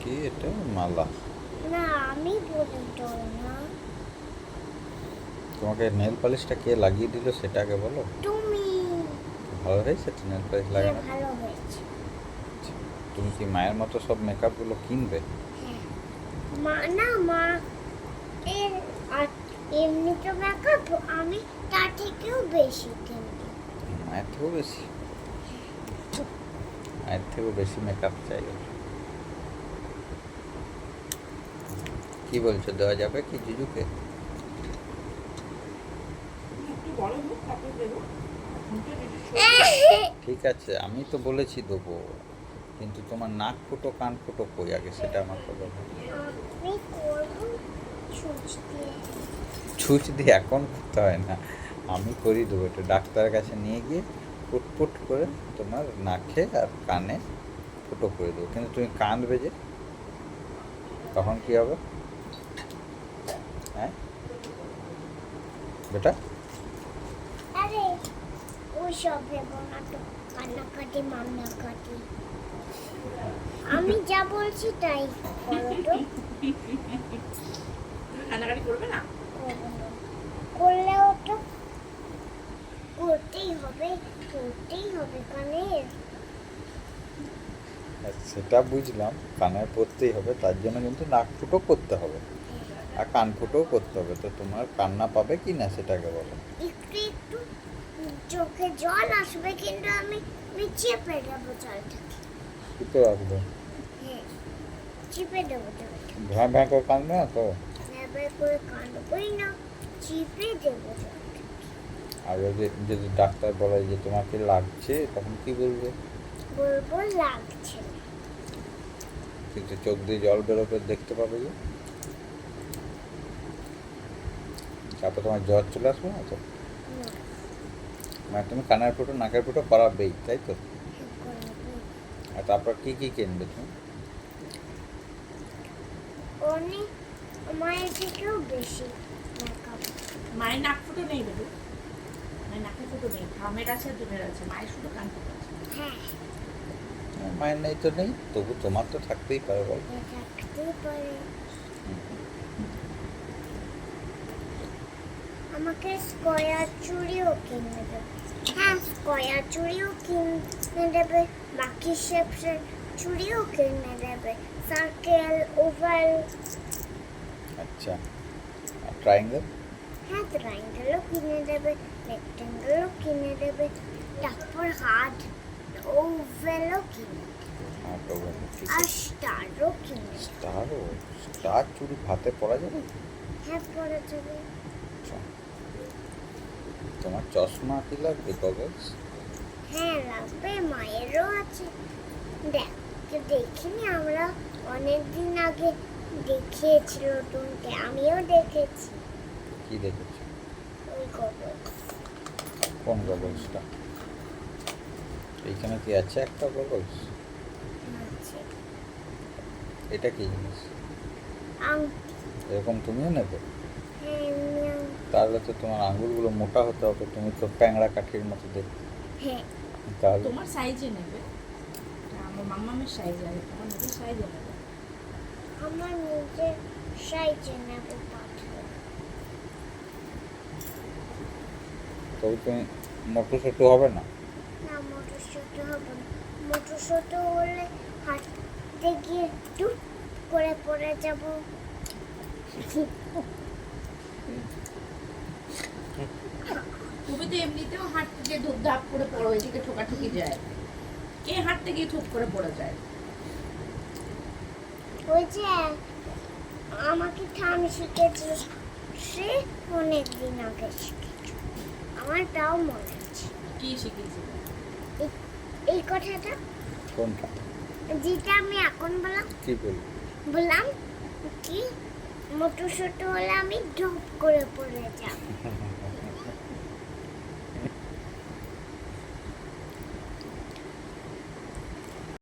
কি এটা মালা? না আমি বলি তো না। তোমাকে নেল পালিশটা কে লাগিয়ে দিল সেটা আগে বলো। তুমি। ভালো হয়েছে তো নেল পালিশ হ্যাঁ লাগানো? ভালো হয়েছে। তুমি কি মায়ের মতো সব মেকআপগুলো কিনবে? হ্যাঁ মা না মা এর আর এমনি তো মেকআপ আমি তার থেকেও বেশি কিনবো। মায়ের থেকেও বেশি? মায়ের থেকেও বেশি মেকআপ চাই ওর। কি বলছো, দেওয়া যাবে কি জিজুকে? ঠিক আছে, আমি তো বলেছি দেবো, কিন্তু তোমার নাক ফুটো কান ফুটো কই আগে সেটা আমাকে বলো। আমি করবো ছুঁচ দিয়ে। ছুঁচ দিয়ে এখন করতে হয় না, আমি করিয়ে দেবো। এটা ডাক্তারের কাছে নিয়ে গিয়ে পুট করে তোমার নাকে আর কানে ফুটো করে দেবো, কিন্তু তুমি কাঁদবে যে, তখন কি হবে? হ্যাঁ বেটা? আরে ওইসব ভেবো না তো, কান্নাকাটি মান্নাকাটি। আমি যা বলছি তাই করো তো। কান্নাকাটি করবে না? করবো না। করলেও তো করতেই হবে, করতেই হবে কানের। সেটা বুঝলাম, কানে পরতেই হবে, তার জন্য কিন্তু নাক ফুটো করতে হবে আর কান ফুটোও করতে হবে। তো তোমার কান্না পাবে কি না সেটাকে বলো। একটু একটু চোখে জল আসবে, কিন্তু আমি চেপে দেবো জলটাকে। কি তো রাখবে? হ্যাঁ চিপে দেবো জলটা। ভ্যাঁ ভ্যাঁ করে কাঁদবে না তো? নেবে করে কাঁদবই না, চিপে দেবো জলটা। আর যদি যদি ডাক্তার বলে যে তোমাকে লাগছে, তখন কি বলবে? বলবো লাগছে না। কিন্তু চোখ দিয়ে জল বেরোবে, দেখতে পাবে যে, তারপর তোমার জ্বর চলে আসবে না তো? না, মানে তুমি কানের ফুটো নাকের ফুটো করাবেই, তাই তো? করবো। আর তারপর কি কি কিনবে তুমি? অনেক মায়ের থেকেও বেশি মেকআপ। মায়ের নাক ফুটো নেই বাবু, মায়ের নাকে ফুটো নেই, ঠামের আছে আর দুধের আছে, মায়ের শুধু কান ফুটো আছে। হ্যাঁ মায়ের নেই তো নেই, তবু তোমার তো থাকতেই পারে, বল। থাকতেই পারে। আমাকে স্কয়ার চুড়িও কিনে দেবে। হ্যাঁ স্কয়ার চুড়িও কিনে দেবে, বাকি শেপসের চুড়িও কিনে দেবে, সার্কেল ওভাল। আচ্ছা, আর ট্রায়াঙ্গেল? হ্যাঁ ট্রায়াঙ্গেলও কিনে দেবে, রেক্টেঙ্গেলও কিনে দেবে, তারপর হার্ট ওভালও কিনে দেবে, হ্যাঁ তো ঠিক আর আছে। স্টারও কিনে দেবে। স্টারও? স্টার চুড়ি হাতে পরা যাবে? হ্যাঁ পরে যাবে। আচ্ছা, তোমার চশমা কি লাগবে, গগলস? হ্যাঁ লাগবে, মায়েরও আছে। দেখ দেখিনি আমরা, অনেক দিন আগে দেখিয়েছিল তোমাকে, আমিও দেখেছি। কি দেখেছো? ওই গগল কোন গগলসটা? এইখানে কি আছে একটা গগলস? আছে। এটা কি জিনিস? আংটি। এরকম তুমিও নেবে? হ্যাঁ এমনি তাহলে তো তোমার আঙুলগুলো মোটা হতে হবে, তুমি তো প্যাংড়া কাঠির মতো দেখতে। হ্যাঁ তাহলে তোমার সাইজে নেবে, আমার মাম্মামের সাইজ লাগে, তোমার নিজের সাইজে নেবে। আমার নিজের সাইজে নেব পাথর। তবে তুমি মোটু সোটু হবে না? না মোটর ছোট হবে না, মোটর ছোট হলে হাঁটতে গিয়ে টুপ করে পড়ে যাব। তুমি তো এমনিতেও হাঁটতে গিয়ে ধূপ ধাপ করে পড়ো, এদিকে ঠোকাঠুকি যায়, কে হাঁটতে গিয়ে ধূপ করে পড়ে যায়? ওই যে আমাকে ঠাম শিখেছে, সে অনেক দিন আগে শিখেছে, আমার তাও মনে আছে। কি শিখেছিল? এই কথাটা কোনটা? যেটা আমি এখন বললাম, কি বলবো? বললাম কি মোটর ছোট হলে আমি ঢুপ করে পড়ে যাব।